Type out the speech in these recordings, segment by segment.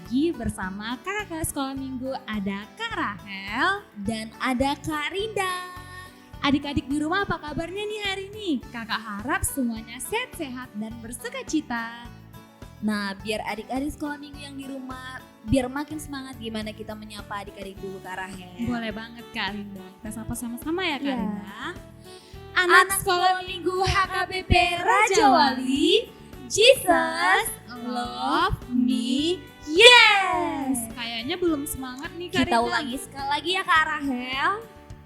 lagi bersama kakak sekolah minggu, ada Kak Rahel dan ada Kak Rinda. Adik-adik di rumah apa kabarnya nih hari ini? Kakak harap semuanya sehat-sehat dan bersukacita. Nah, biar adik-adik sekolah minggu yang di rumah biar makin semangat, gimana kita menyapa adik-adik dulu Kak Rahel? Boleh banget Kak Rinda, kita sapa sama-sama ya Kak Iya. Rinda. Anak sekolah minggu HKBP Raja Wali, Jesus love me, yes. Kayaknya belum semangat nih Kak Kita Rinda. ulangi sekali lagi ya Kak Rahel.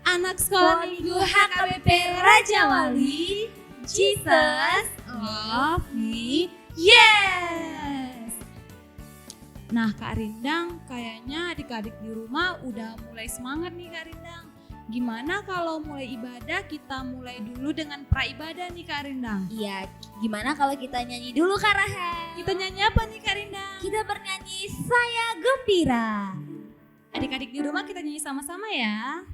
Anak sekolah minggu HKBP Raja Wali, Jesus love me, yes. Nah Kak Rindang, kayaknya adik-adik di rumah udah mulai semangat nih Kak Rindang. Gimana kalau mulai ibadah kita mulai dulu dengan praibadah nih Kak Rindang? Iya, gimana kalau kita nyanyi dulu Kak Rahel? Kita nyanyi apa nih Kak Rindang? Kita bernyanyi Saya Gembira. Adik-adik di rumah kita nyanyi sama-sama ya.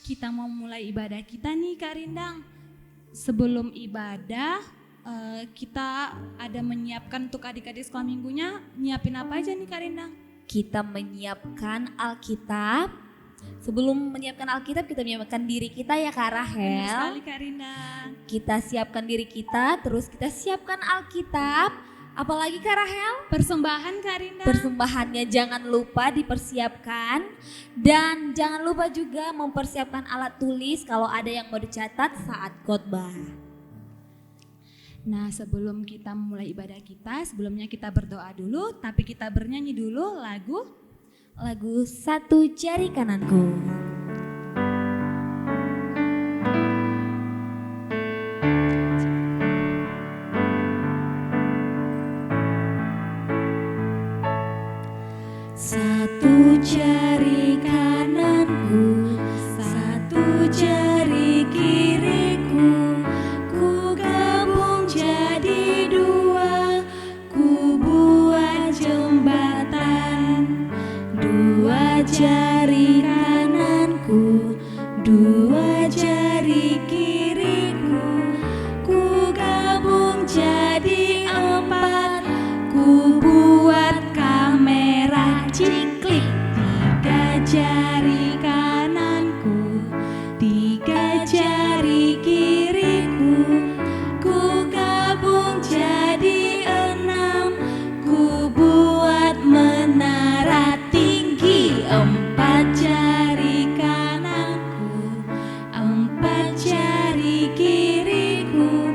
Kita mau mulai ibadah kita nih Kak Rindang. Sebelum ibadah kita ada menyiapkan untuk adik-adik sekolah minggunya. Nyiapin apa aja nih Kak Rindang? Kita menyiapkan Alkitab. Sebelum menyiapkan Alkitab, kita menyiapkan diri kita ya Kak Benar Rahel. sekali Kak Rindang. Kita siapkan diri kita, terus kita siapkan Alkitab. Apalagi Kak Rahel? Persembahan Kak Rindang. Persembahannya jangan lupa dipersiapkan. Dan jangan lupa juga mempersiapkan alat tulis kalau ada yang mau dicatat saat khotbah. Nah sebelum kita mulai ibadah kita, sebelumnya kita berdoa dulu, tapi kita bernyanyi dulu Lagu Satu Jari Kananku. Satu jari kananku, satu jari kiriku, ku gabung jadi dua, ku buat jembatan. Dua jari kananku, dua jari kiriku, ku gabung jadi empat, ku buat kamera ciklik. Tiga jari kananku, tiga jari kiriku, ku gabung jadi enam, ku buat menara tinggi. Empat jari kananku, empat jari kiriku,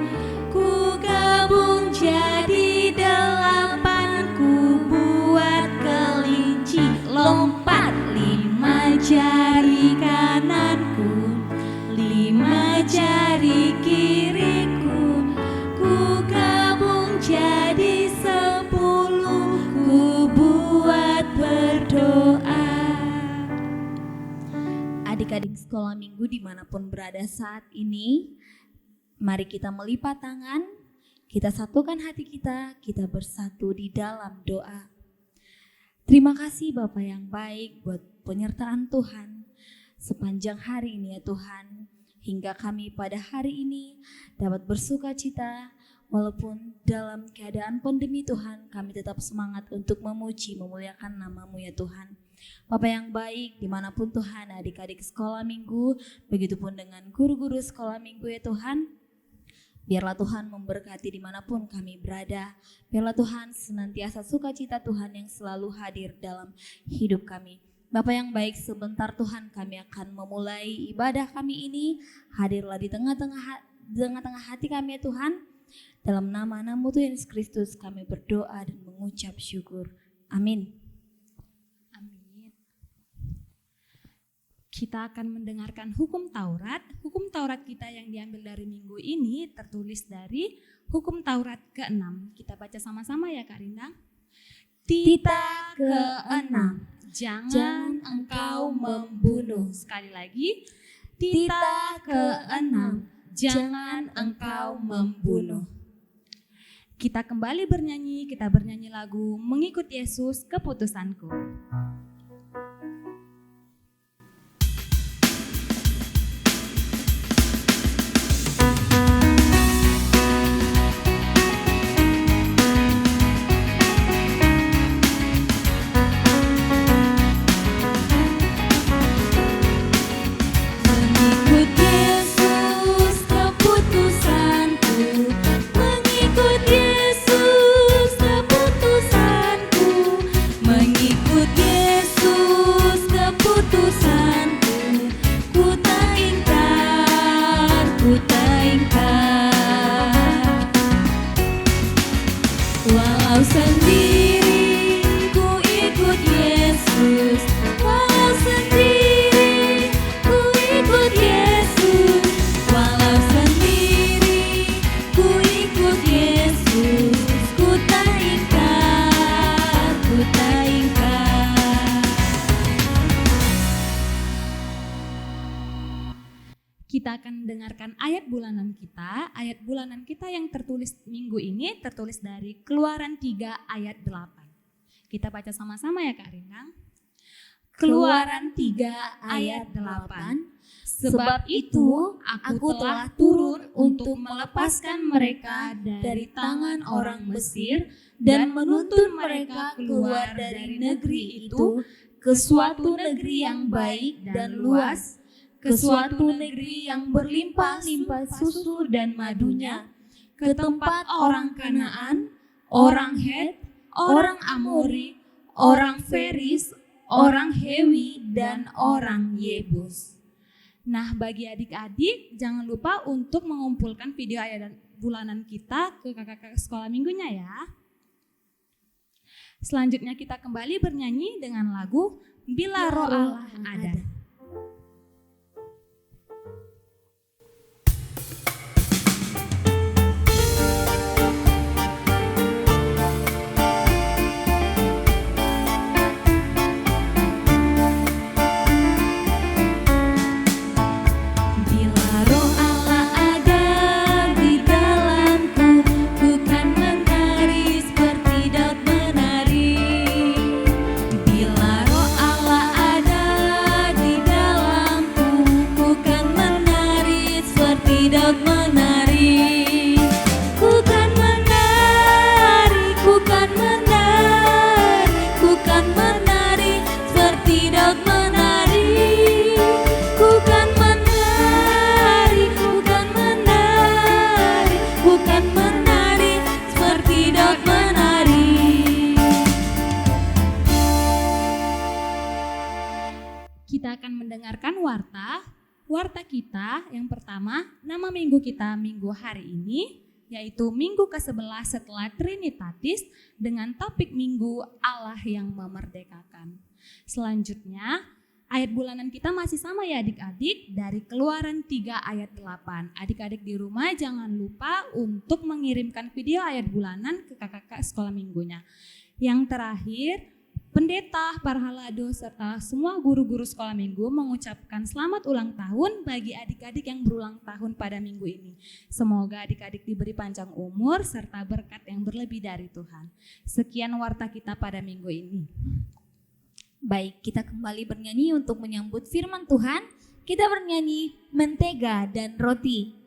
ku gabung jadi delapan, ku buat kelinci lompat. Lima jari kananku, lima jari kiriku, ku gabung jadi 10, ku buat berdoa. Adik-adik sekolah minggu dimanapun berada saat ini, mari kita melipat tangan, kita satukan hati kita bersatu di dalam doa. Terima kasih Bapak yang baik buat penyertaan Tuhan sepanjang hari ini ya Tuhan. hingga kami pada hari ini dapat bersuka cita. Walaupun dalam keadaan pandemi Tuhan, kami tetap semangat untuk memuji, memuliakan nama-Mu ya Tuhan. Bapa yang baik, dimanapun Tuhan, adik-adik sekolah minggu, begitupun dengan guru-guru sekolah minggu ya Tuhan. Biarlah Tuhan memberkati dimanapun kami berada. Biarlah Tuhan senantiasa sukacita Tuhan yang selalu hadir dalam hidup kami. Bapa yang baik, sebentar Tuhan kami akan memulai ibadah kami ini. Hadirlah di tengah-tengah hati kami ya Tuhan. Dalam nama-Mu Tuhan Yesus Kristus kami berdoa dan mengucap syukur. Amin. Amin. Kita akan mendengarkan hukum Taurat. Hukum Taurat kita yang diambil dari minggu ini tertulis dari hukum Taurat ke-6. Kita baca sama-sama ya Kak Rindang. Tita ke-6. Jangan engkau membunuh. Sekali lagi. Tita ke-6. Jangan engkau membunuh. Kita kembali bernyanyi, kita bernyanyi lagu Mengikut Yesus Keputusanku. Kita akan mendengarkan ayat bulanan kita. Ayat bulanan kita yang tertulis minggu ini tertulis dari Keluaran 3 ayat 8. Kita baca sama-sama ya Kak Rindang. Keluaran 3 ayat 8. Sebab itu aku telah turun untuk melepaskan mereka dari tangan orang Mesir dan menuntun mereka keluar dari negeri itu ke suatu negeri yang baik dan luas, ke suatu negeri yang berlimpah-limpah susu dan madunya, ke tempat orang Kanaan, orang Het, orang Amori, orang Feris, orang Hewi, dan orang Yebus. Nah, bagi adik-adik jangan lupa untuk mengumpulkan video ayat bulanan kita ke kakak-kakak sekolah minggunya ya. Selanjutnya kita kembali bernyanyi dengan lagu Bila Roh Allah Ada. Kita akan mendengarkan warta kita yang pertama, nama minggu kita minggu hari ini, yaitu minggu ke-11 setelah Trinitatis dengan topik minggu Allah yang memerdekakan. Selanjutnya, ayat bulanan kita masih sama ya adik-adik, dari Keluaran 3 ayat 8. Adik-adik di rumah jangan lupa untuk mengirimkan video ayat bulanan ke kakak-kakak sekolah minggunya. Yang terakhir, pendeta, para halado, serta semua guru-guru sekolah minggu mengucapkan selamat ulang tahun bagi adik-adik yang berulang tahun pada minggu ini. Semoga adik-adik diberi panjang umur serta berkat yang berlebih dari Tuhan. Sekian warta kita pada minggu ini. Baik, kita kembali bernyanyi untuk menyambut firman Tuhan. Kita bernyanyi Mentega dan Roti.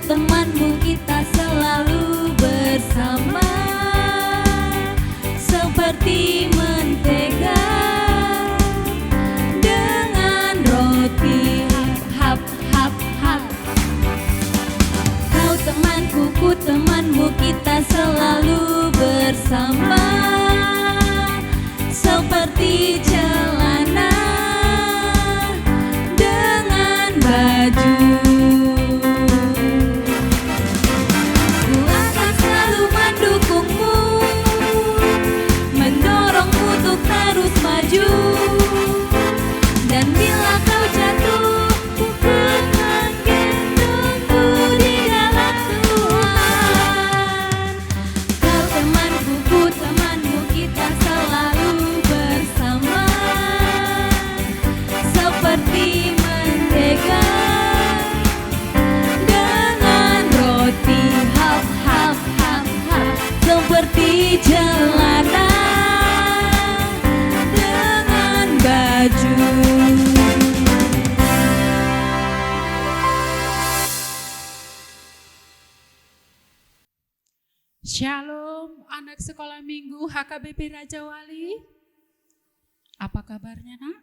Temanmu kita selalu bersama, seperti mentega dengan roti. Hap, hap, hap. Kau temanku, ku temanmu, kita selalu bersama, seperti celana dengan baju. Dan bila kau jatuh, ku akan gendongmu di dalam Tuhan. Kau temanku, ku temanmu, kita selalu bersama, seperti mentega dengan roti. Hap, hap, hap, hap. Seperti celana baju. Shalom anak sekolah minggu HKBP Raja Wali. Apa kabarnya nak?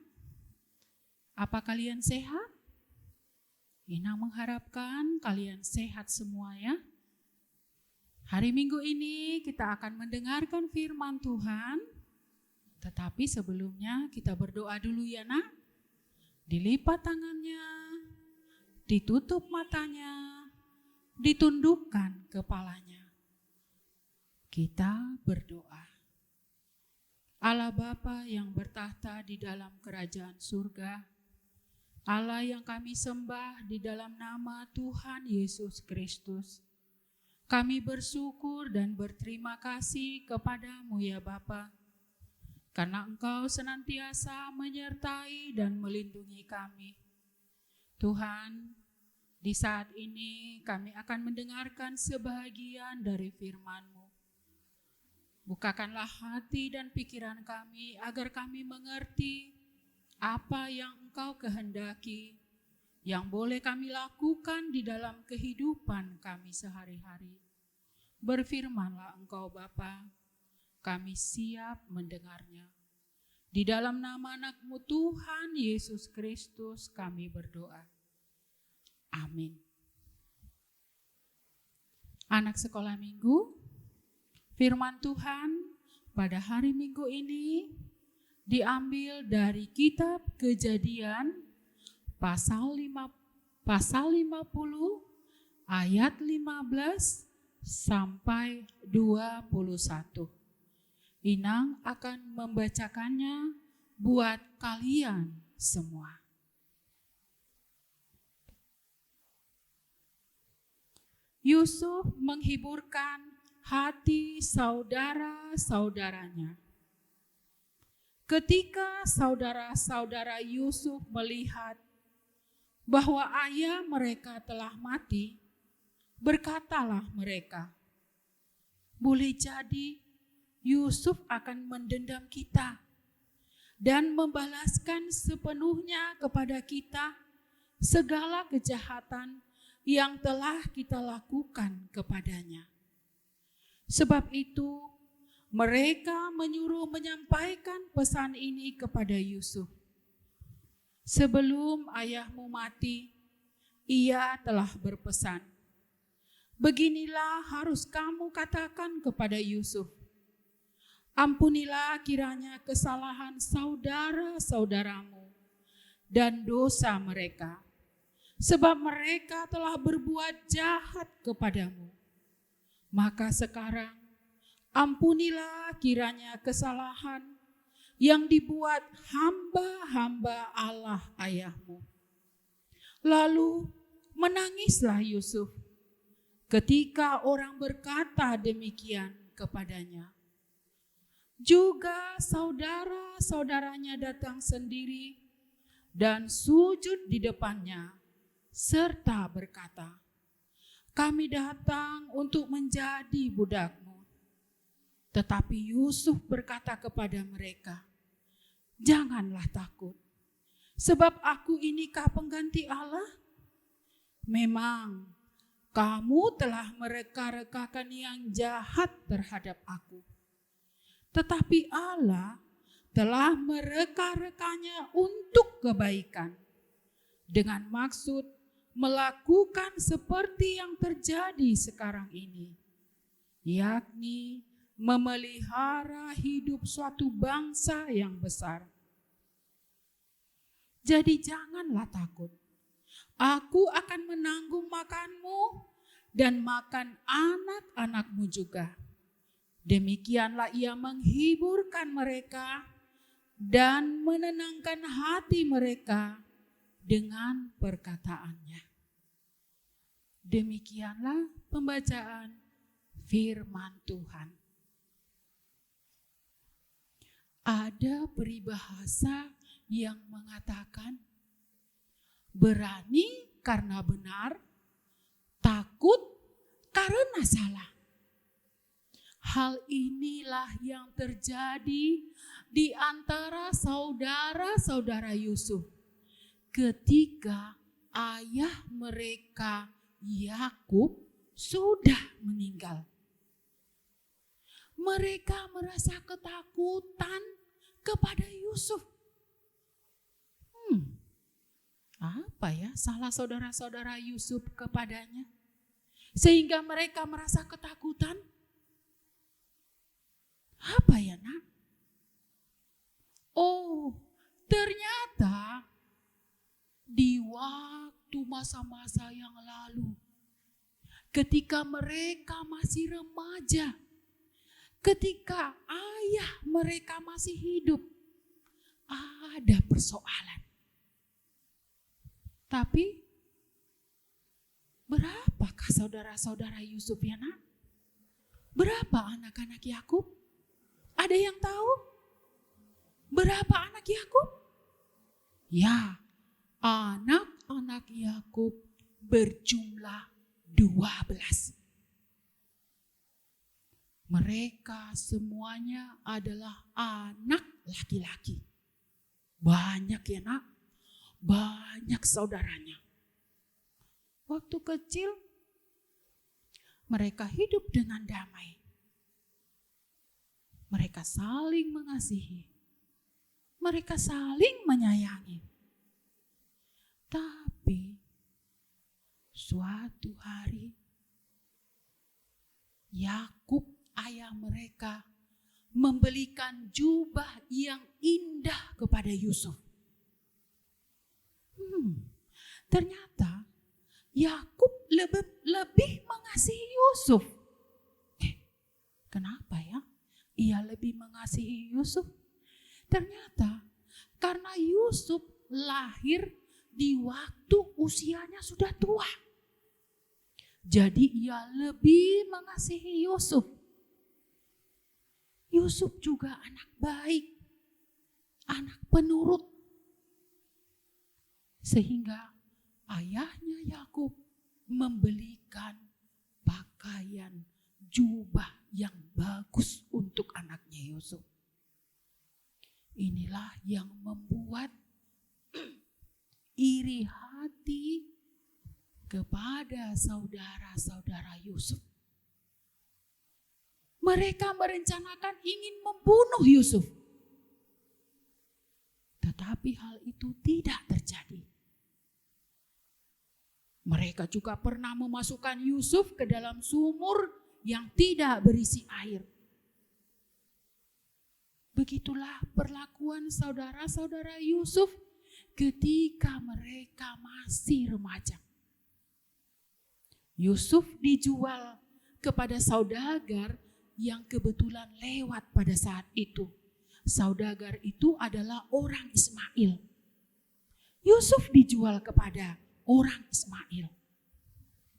Apa kalian sehat? Ina mengharapkan kalian sehat semua ya. Hari Minggu ini kita akan mendengarkan firman Tuhan. Tetapi sebelumnya kita berdoa dulu ya nak. Dilipat tangannya, ditutup matanya, ditundukkan kepalanya. Kita berdoa. Allah Bapa yang bertahta di dalam kerajaan surga, Allah yang kami sembah di dalam nama Tuhan Yesus Kristus, kami bersyukur dan berterima kasih kepadamu ya Bapa, karena Engkau senantiasa menyertai dan melindungi kami. Tuhan, di saat ini kami akan mendengarkan sebahagian dari firman-Mu. Bukakanlah hati dan pikiran kami agar kami mengerti apa yang Engkau kehendaki, yang boleh kami lakukan di dalam kehidupan kami sehari-hari. Berfirmanlah Engkau Bapa, kami siap mendengarnya. Di dalam nama anak-Mu Tuhan Yesus Kristus kami berdoa. Amin. Anak sekolah minggu, firman Tuhan pada hari Minggu ini diambil dari kitab Kejadian pasal 50 ayat 15 sampai 21. Inang akan membacakannya buat kalian semua. Yusuf menghiburkan hati saudara-saudaranya. Ketika saudara-saudara Yusuf melihat bahwa ayah mereka telah mati, berkatalah mereka, boleh jadi Yusuf akan mendendam kita dan membalaskan sepenuhnya kepada kita segala kejahatan yang telah kita lakukan kepadanya. Sebab itu mereka menyuruh menyampaikan pesan ini kepada Yusuf. Sebelum ayahmu mati, ia telah berpesan, beginilah harus kamu katakan kepada Yusuf, ampunilah kiranya kesalahan saudara-saudaramu dan dosa mereka, sebab mereka telah berbuat jahat kepadamu. Maka sekarang ampunilah kiranya kesalahan yang dibuat hamba-hamba Allah ayahmu. Lalu menangislah Yusuf ketika orang berkata demikian kepadanya. Juga saudara-saudaranya datang sendiri dan sujud di depannya serta berkata, "Kami datang untuk menjadi budakmu." Tetapi Yusuf berkata kepada mereka, "Janganlah takut, sebab aku inikah pengganti Allah? Memang kamu telah mereka-rekakan yang jahat terhadap aku. Tetapi Allah telah mereka-rekanya untuk kebaikan, dengan maksud melakukan seperti yang terjadi sekarang ini, yakni memelihara hidup suatu bangsa yang besar. Jadi janganlah takut. Aku akan menanggung makanmu dan makan anak-anakmu juga." Demikianlah ia menghiburkan mereka dan menenangkan hati mereka dengan perkataannya. Demikianlah pembacaan firman Tuhan. Ada peribahasa yang mengatakan, berani karena benar, takut karena salah. Hal inilah yang terjadi di antara saudara-saudara Yusuf ketika ayah mereka Yakub sudah meninggal. Mereka merasa ketakutan kepada Yusuf. Apa ya salah saudara-saudara Yusuf kepadanya sehingga mereka merasa ketakutan? Apa ya, Nak? Oh, ternyata di waktu masa-masa yang lalu, ketika mereka masih remaja, ketika ayah mereka masih hidup, ada persoalan. Tapi berapakah saudara-saudara Yusuf ya, Nak? Berapa anak-anak Yakub? Ada yang tahu? Berapa anak Yakub? Ya, anak-anak Yakub berjumlah 12. Mereka semuanya adalah anak laki-laki. Banyak ya, Nak? Banyak saudaranya. Waktu kecil mereka hidup dengan damai. Mereka saling mengasihi. Mereka saling menyayangi. Tapi suatu hari Yakub ayah mereka membelikan jubah yang indah kepada Yusuf. Ternyata Yakub lebih mengasihi Yusuf. Kenapa ya? Ia lebih mengasihi Yusuf. Ternyata karena Yusuf lahir di waktu usianya sudah tua. Jadi ia lebih mengasihi Yusuf. Yusuf juga anak baik, anak penurut. Sehingga ayahnya Yakub membelikan pakaian jubah yang bagus untuk anaknya Yusuf. Inilah yang membuat iri hati kepada saudara-saudara Yusuf. Mereka merencanakan ingin membunuh Yusuf. Tetapi hal itu tidak terjadi. Mereka juga pernah memasukkan Yusuf ke dalam sumur yang tidak berisi air. Begitulah perlakuan saudara-saudara Yusuf ketika mereka masih remaja. Yusuf dijual kepada saudagar yang kebetulan lewat pada saat itu. Saudagar itu adalah orang Ismail. Yusuf dijual kepada orang Ismail.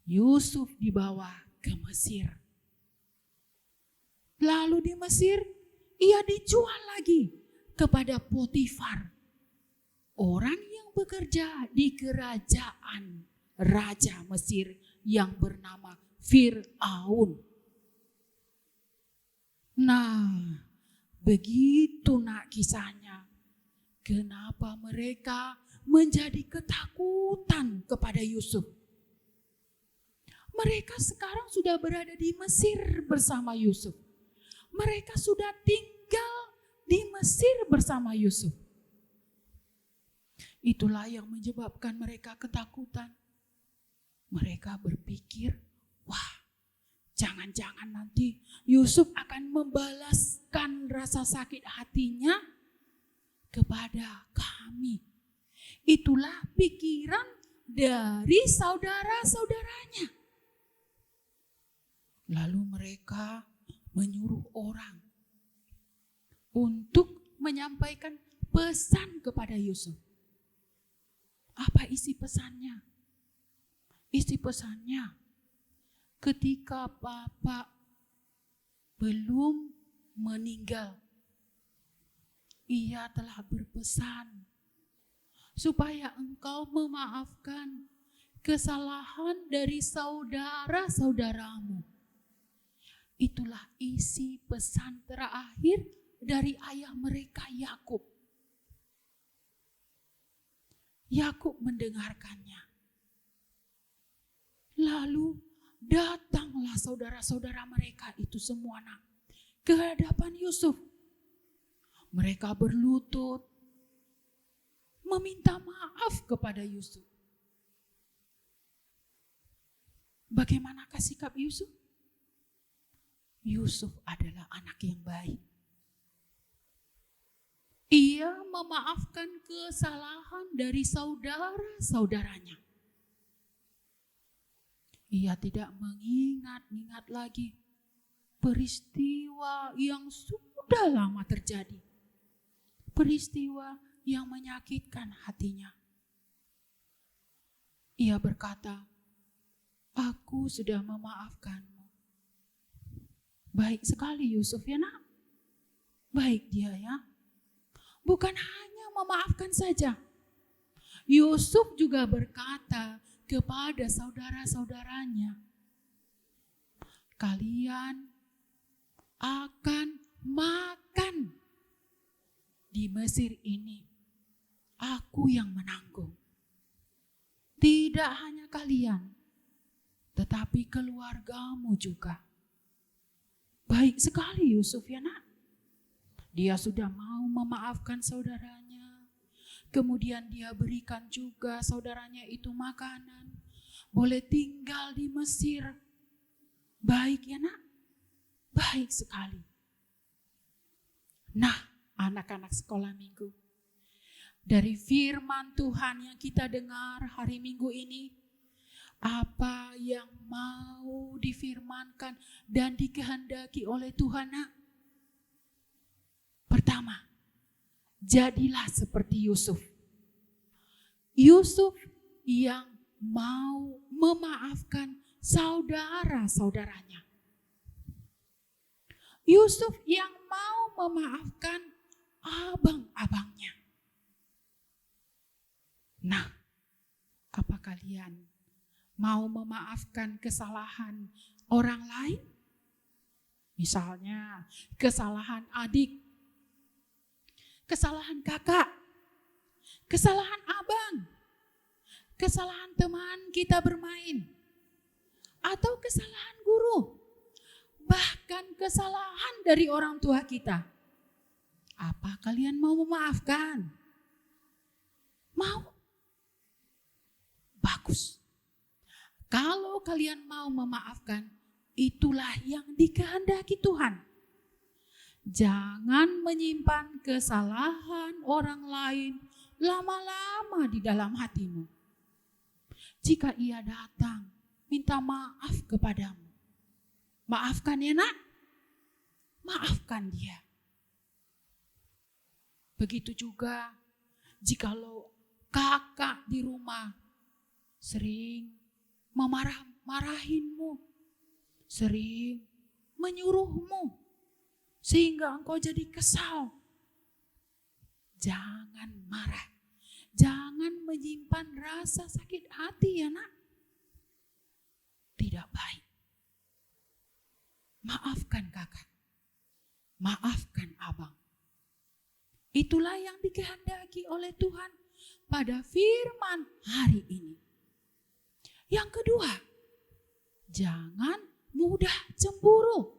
Yusuf dibawa ke Mesir. Lalu di Mesir ia dijual lagi kepada Potifar, orang yang bekerja di kerajaan Raja Mesir yang bernama Fir'aun. Nah, begitu nak kisahnya. Kenapa mereka menjadi ketakutan kepada Yusuf? Mereka sekarang sudah berada di Mesir bersama Yusuf. Mereka sudah tinggal di Mesir bersama Yusuf. Itulah yang menyebabkan mereka ketakutan. Mereka berpikir, wah, jangan-jangan nanti Yusuf akan membalaskan rasa sakit hatinya kepada kami. Itulah pikiran dari saudara-saudaranya. Lalu mereka menyuruh orang untuk menyampaikan pesan kepada Yusuf. Apa isi pesannya? Isi pesannya, ketika Bapak belum meninggal, ia telah berpesan supaya engkau memaafkan kesalahan dari saudara-saudaramu. Itulah isi pesan terakhir dari ayah mereka, Yakub. Yakub mendengarkannya. Lalu datanglah saudara-saudara mereka itu semua ke hadapan Yusuf. Mereka berlutut meminta maaf kepada Yusuf. Bagaimanakah sikap Yusuf? Yusuf adalah anak yang baik. Ia memaafkan kesalahan dari saudara-saudaranya. Ia tidak mengingat-ingat lagi peristiwa yang sudah lama terjadi. Peristiwa yang menyakitkan hatinya. Ia berkata, aku sudah memaafkanmu. Baik sekali Yusuf ya nak. Baik dia ya. Bukan hanya memaafkan saja. Yusuf juga berkata kepada saudara-saudaranya, kalian akan makan di Mesir ini. Aku yang menanggung. Tidak hanya kalian, tetapi keluargamu juga. Baik sekali Yusuf ya nak. Dia sudah mau memaafkan saudaranya. Kemudian dia berikan juga saudaranya itu makanan. Boleh tinggal di Mesir. Baik ya nak. Baik sekali. Nah, anak-anak sekolah minggu. Dari firman Tuhan yang kita dengar hari Minggu ini, apa yang mau difirmankan dan dikehendaki oleh Tuhan nak? Pertama, jadilah seperti Yusuf. Yusuf yang mau memaafkan saudara-saudaranya. Yusuf yang mau memaafkan abang-abangnya. Nah, apa kalian mau memaafkan kesalahan orang lain? Misalnya kesalahan adik, kesalahan kakak, kesalahan abang, kesalahan teman kita bermain, atau kesalahan guru, bahkan kesalahan dari orang tua kita. Apa kalian mau memaafkan? Mau? Bagus. Kalau kalian mau memaafkan, itulah yang dikehendaki Tuhan. Jangan menyimpan kesalahan orang lain lama-lama di dalam hatimu. Jika ia datang, minta maaf kepadamu. Maafkan ya nak. Maafkan dia. Begitu juga jikalau kakak di rumah sering marahinmu, sering menyuruhmu, sehingga engkau jadi kesal. Jangan marah, jangan menyimpan rasa sakit hati ya nak. Tidak baik. Maafkan kakak, maafkan abang. Itulah yang dikehendaki oleh Tuhan pada firman hari ini. Yang kedua, jangan mudah cemburu.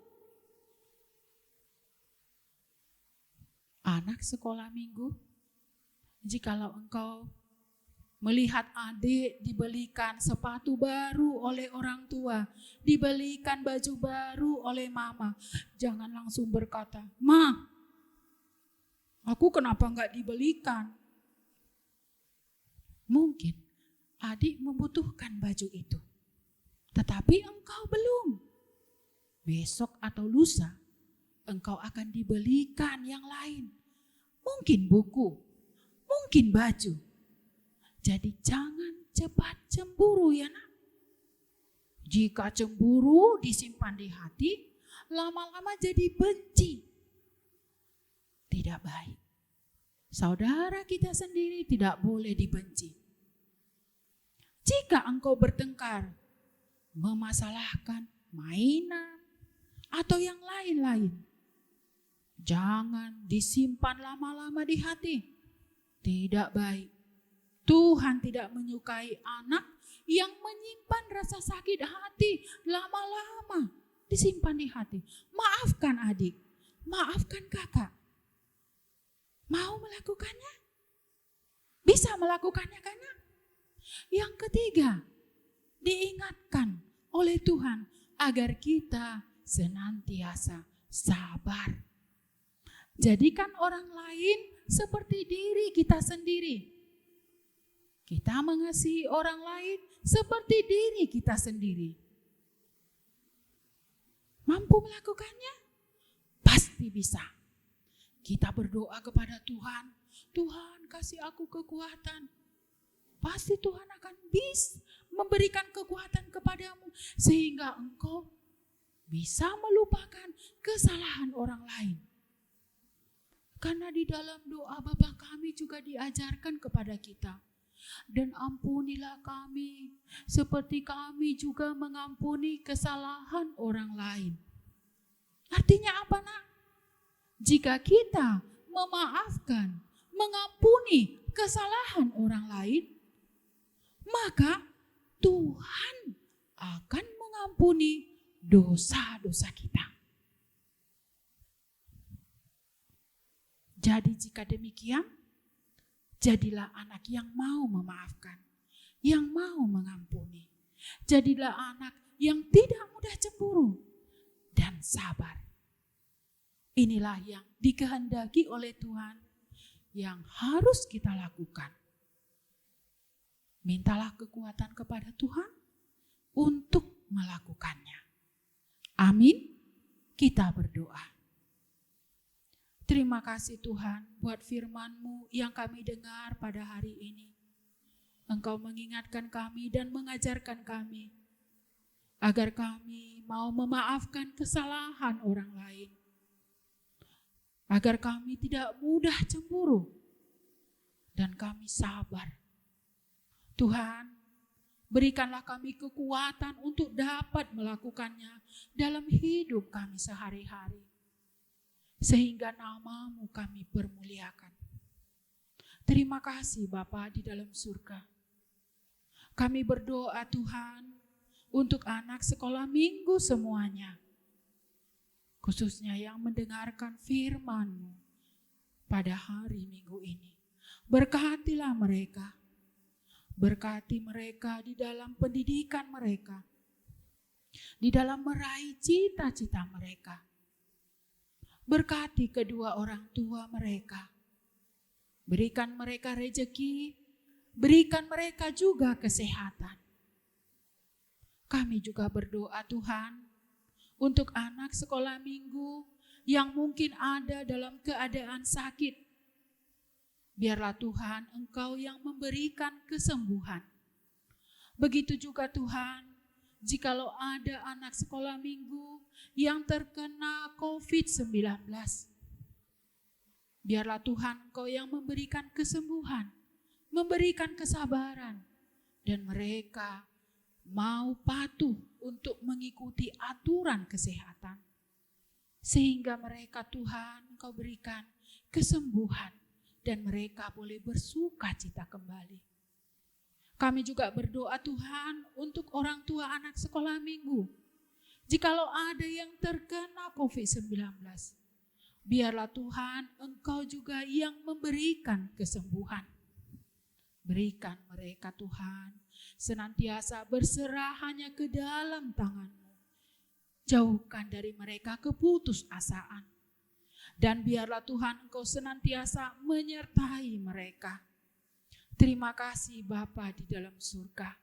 Anak sekolah minggu, jikalau engkau melihat adik dibelikan sepatu baru oleh orang tua, dibelikan baju baru oleh mama, jangan langsung berkata, "Ma, aku kenapa enggak dibelikan?" Mungkin adik membutuhkan baju itu, tetapi engkau belum. Besok atau lusa engkau akan dibelikan yang lain. Mungkin buku, mungkin baju. Jadi jangan cepat cemburu ya nak. Jika cemburu disimpan di hati, lama-lama jadi benci. Tidak baik. Saudara kita sendiri tidak boleh dibenci. Jika engkau bertengkar, memasalahkan mainan atau yang lain-lain, jangan disimpan lama-lama di hati. Tidak baik. Tuhan tidak menyukai anak yang menyimpan rasa sakit hati lama-lama disimpan di hati. Maafkan adik, maafkan kakak. Mau melakukannya? Bisa melakukannya kan? Yang ketiga, diingatkan oleh Tuhan agar kita senantiasa sabar. Jadikan orang lain seperti diri kita sendiri. Kita mengasihi orang lain seperti diri kita sendiri. Mampu melakukannya? Pasti bisa. Kita berdoa kepada Tuhan, Tuhan kasih aku kekuatan. Pasti Tuhan akan bisa memberikan kekuatan kepadamu sehingga engkau bisa melupakan kesalahan orang lain. Karena di dalam doa Bapa kami juga diajarkan kepada kita. Dan ampunilah kami seperti kami juga mengampuni kesalahan orang lain. Artinya apa nak? Jika kita memaafkan, mengampuni kesalahan orang lain, maka Tuhan akan mengampuni dosa-dosa kita. Jadi jika demikian, jadilah anak yang mau memaafkan, yang mau mengampuni. Jadilah anak yang tidak mudah cemburu dan sabar. Inilah yang dikehendaki oleh Tuhan yang harus kita lakukan. Mintalah kekuatan kepada Tuhan untuk melakukannya. Amin. Kita berdoa. Terima kasih Tuhan buat firman-Mu yang kami dengar pada hari ini. Engkau mengingatkan kami dan mengajarkan kami agar kami mau memaafkan kesalahan orang lain. Agar kami tidak mudah cemburu dan kami sabar. Tuhan, berikanlah kami kekuatan untuk dapat melakukannya dalam hidup kami sehari-hari. Sehingga nama-Mu kami permuliakan. Terima kasih Bapa di dalam surga. Kami berdoa Tuhan untuk anak sekolah minggu semuanya. Khususnya yang mendengarkan firman-Mu pada hari minggu ini. Berkatilah mereka. Berkati mereka di dalam pendidikan mereka. Di dalam meraih cita-cita mereka. Berkati kedua orang tua mereka. Berikan mereka rezeki, berikan mereka juga kesehatan. Kami juga berdoa Tuhan untuk anak sekolah minggu yang mungkin ada dalam keadaan sakit. Biarlah Tuhan Engkau yang memberikan kesembuhan. Begitu juga Tuhan, jikalau ada anak sekolah minggu yang terkena COVID-19, biarlah Tuhan Engkau yang memberikan kesembuhan, memberikan kesabaran, dan mereka mau patuh untuk mengikuti aturan kesehatan. Sehingga mereka Tuhan Engkau berikan kesembuhan dan mereka boleh bersuka cita kembali. Kami juga berdoa Tuhan untuk orang tua anak sekolah minggu. Jikalau ada yang terkena COVID-19, biarlah Tuhan Engkau juga yang memberikan kesembuhan. Berikan mereka Tuhan senantiasa berserah hanya ke dalam tangan-Mu. Jauhkan dari mereka keputusasaan. Dan biarlah Tuhan Engkau senantiasa menyertai mereka. Terima kasih Bapa di dalam surga.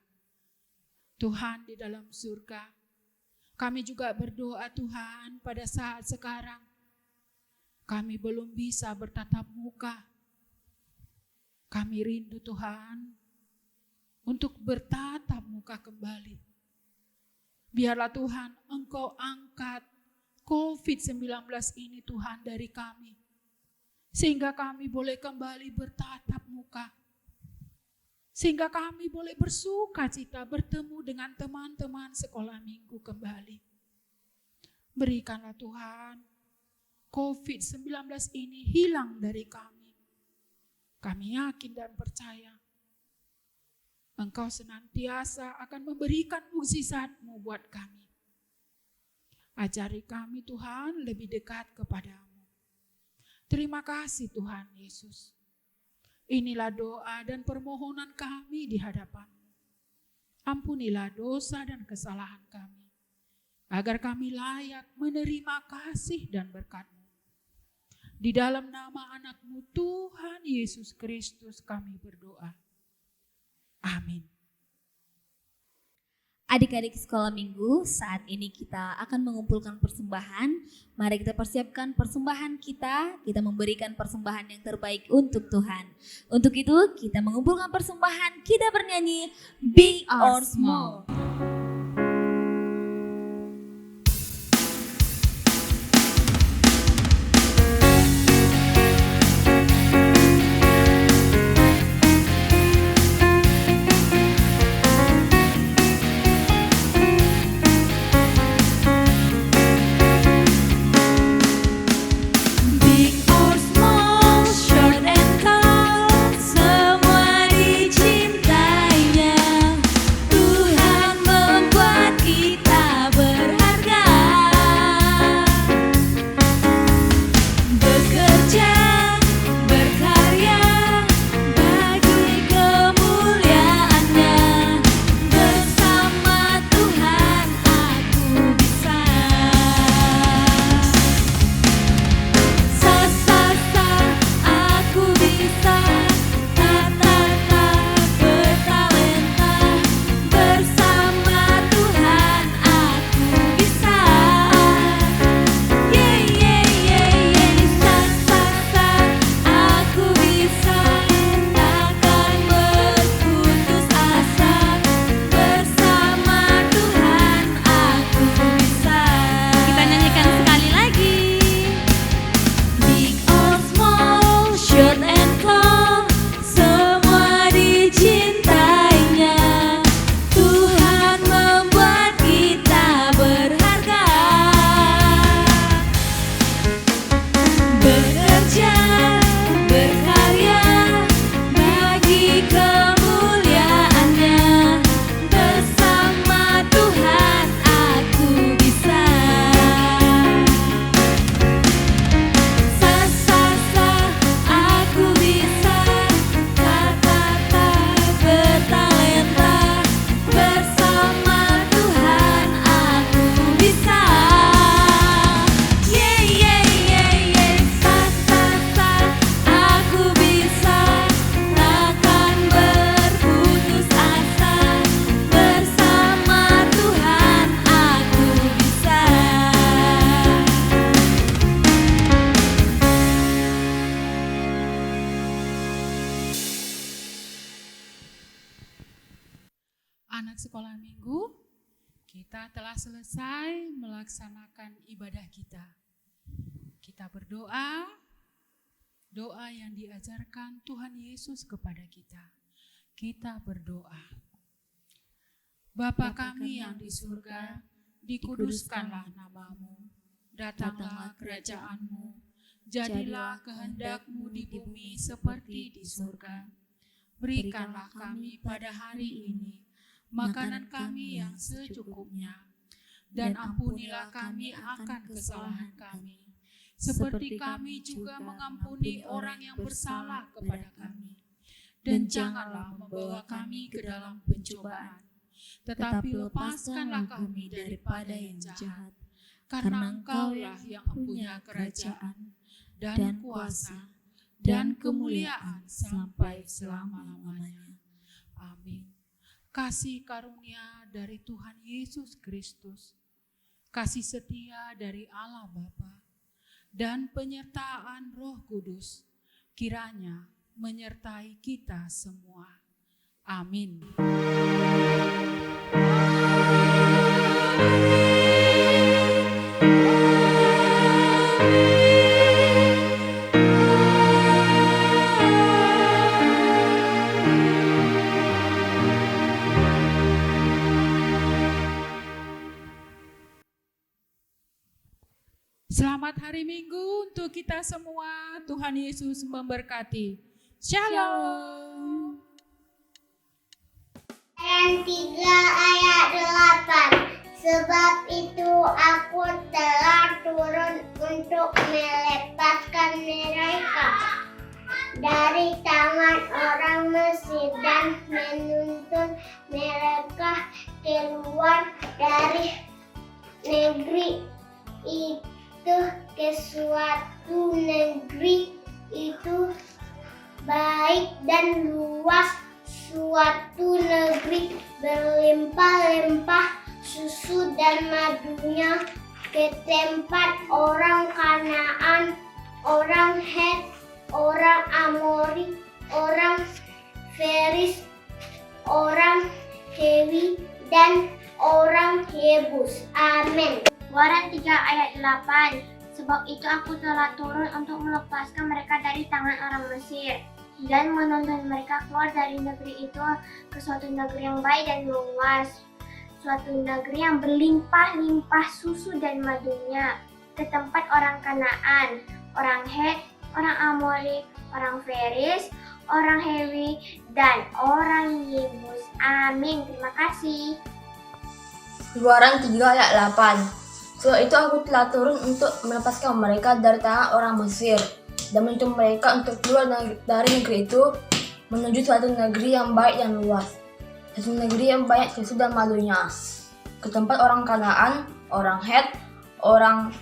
Tuhan di dalam surga, kami juga berdoa Tuhan pada saat sekarang. Kami belum bisa bertatap muka. Kami rindu Tuhan untuk bertatap muka kembali. Biarlah Tuhan Engkau angkat COVID-19 ini Tuhan dari kami. Sehingga kami boleh kembali bertatap muka. Sehingga kami boleh bersuka cita bertemu dengan teman-teman sekolah minggu kembali. Berikanlah Tuhan COVID-19 ini hilang dari kami. Kami yakin dan percaya Engkau senantiasa akan memberikan mukjizat-Mu buat kami. Ajari kami Tuhan lebih dekat kepadamu. Terima kasih Tuhan Yesus. Inilah doa dan permohonan kami di hadapan-Mu. Ampunilah dosa dan kesalahan kami, agar kami layak menerima kasih dan berkat-Mu. Di dalam nama anak-Mu Tuhan Yesus Kristus kami berdoa. Amin. Adik-adik sekolah minggu, saat ini kita akan mengumpulkan persembahan. Mari kita persiapkan persembahan kita memberikan persembahan yang terbaik untuk Tuhan. Untuk itu kita mengumpulkan persembahan, kita bernyanyi Big or Small. Kita telah selesai melaksanakan ibadah kita. Kita berdoa, doa yang diajarkan Tuhan Yesus kepada kita. Kita berdoa. Bapa kami yang di surga, dikuduskanlah namamu. Datanglah kerajaan-Mu. Jadilah kehendak-Mu di bumi seperti di surga. Berikanlah kami pada hari ini makanan kami yang secukupnya. Dan ampunilah kami akan kesalahan kami, seperti kami juga mengampuni orang yang bersalah kepada kami. Dan janganlah membawa kami ke dalam pencobaan, tetapi lepaskanlah kami daripada yang jahat. Karena Engkaulah yang mempunyai kerajaan dan kuasa dan kemuliaan sampai selama-lamanya. Amin. Kasih karunia dari Tuhan Yesus Kristus, kasih setia dari Allah Bapa, dan penyertaan Roh Kudus kiranya menyertai kita semua. Amin. Selamat hari Minggu untuk kita semua. Tuhan Yesus memberkati. Shalom. Yang 3 ayat 8. Sebab itu aku telah turun untuk melepaskan mereka dari tangan orang Mesir dan menuntun mereka keluar dari negeri itu ke suatu negeri itu baik dan luas, suatu negeri berlimpah-limpah susu dan madunya, ke tempat orang Kanaan, orang Het, orang Amori, orang Feris, orang Hewi, dan orang Yebus. Amin. Keluaran 3 ayat 8. Sebab itu aku telah turun untuk melepaskan mereka dari tangan orang Mesir dan menuntun mereka keluar dari negeri itu ke suatu negeri yang baik dan luas, suatu negeri yang berlimpah-limpah susu dan madunya, ke tempat orang Kanaan, orang Het, orang Amori, orang Feris, orang Hewi, dan orang Yebus. Amin. Terima kasih. Keluaran 3 ayat 8. Sebab itu aku telah turun untuk melepaskan mereka dari tangan orang Mesir dan menuntun mereka untuk keluar dari negeri itu menuju suatu negeri yang baik dan luas, suatu negeri yang banyak susu dan madunya, ke tempat orang Kanaan, orang Het, orang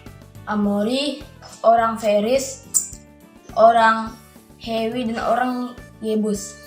Amori, orang Feris, orang Hewi, dan orang Yebus.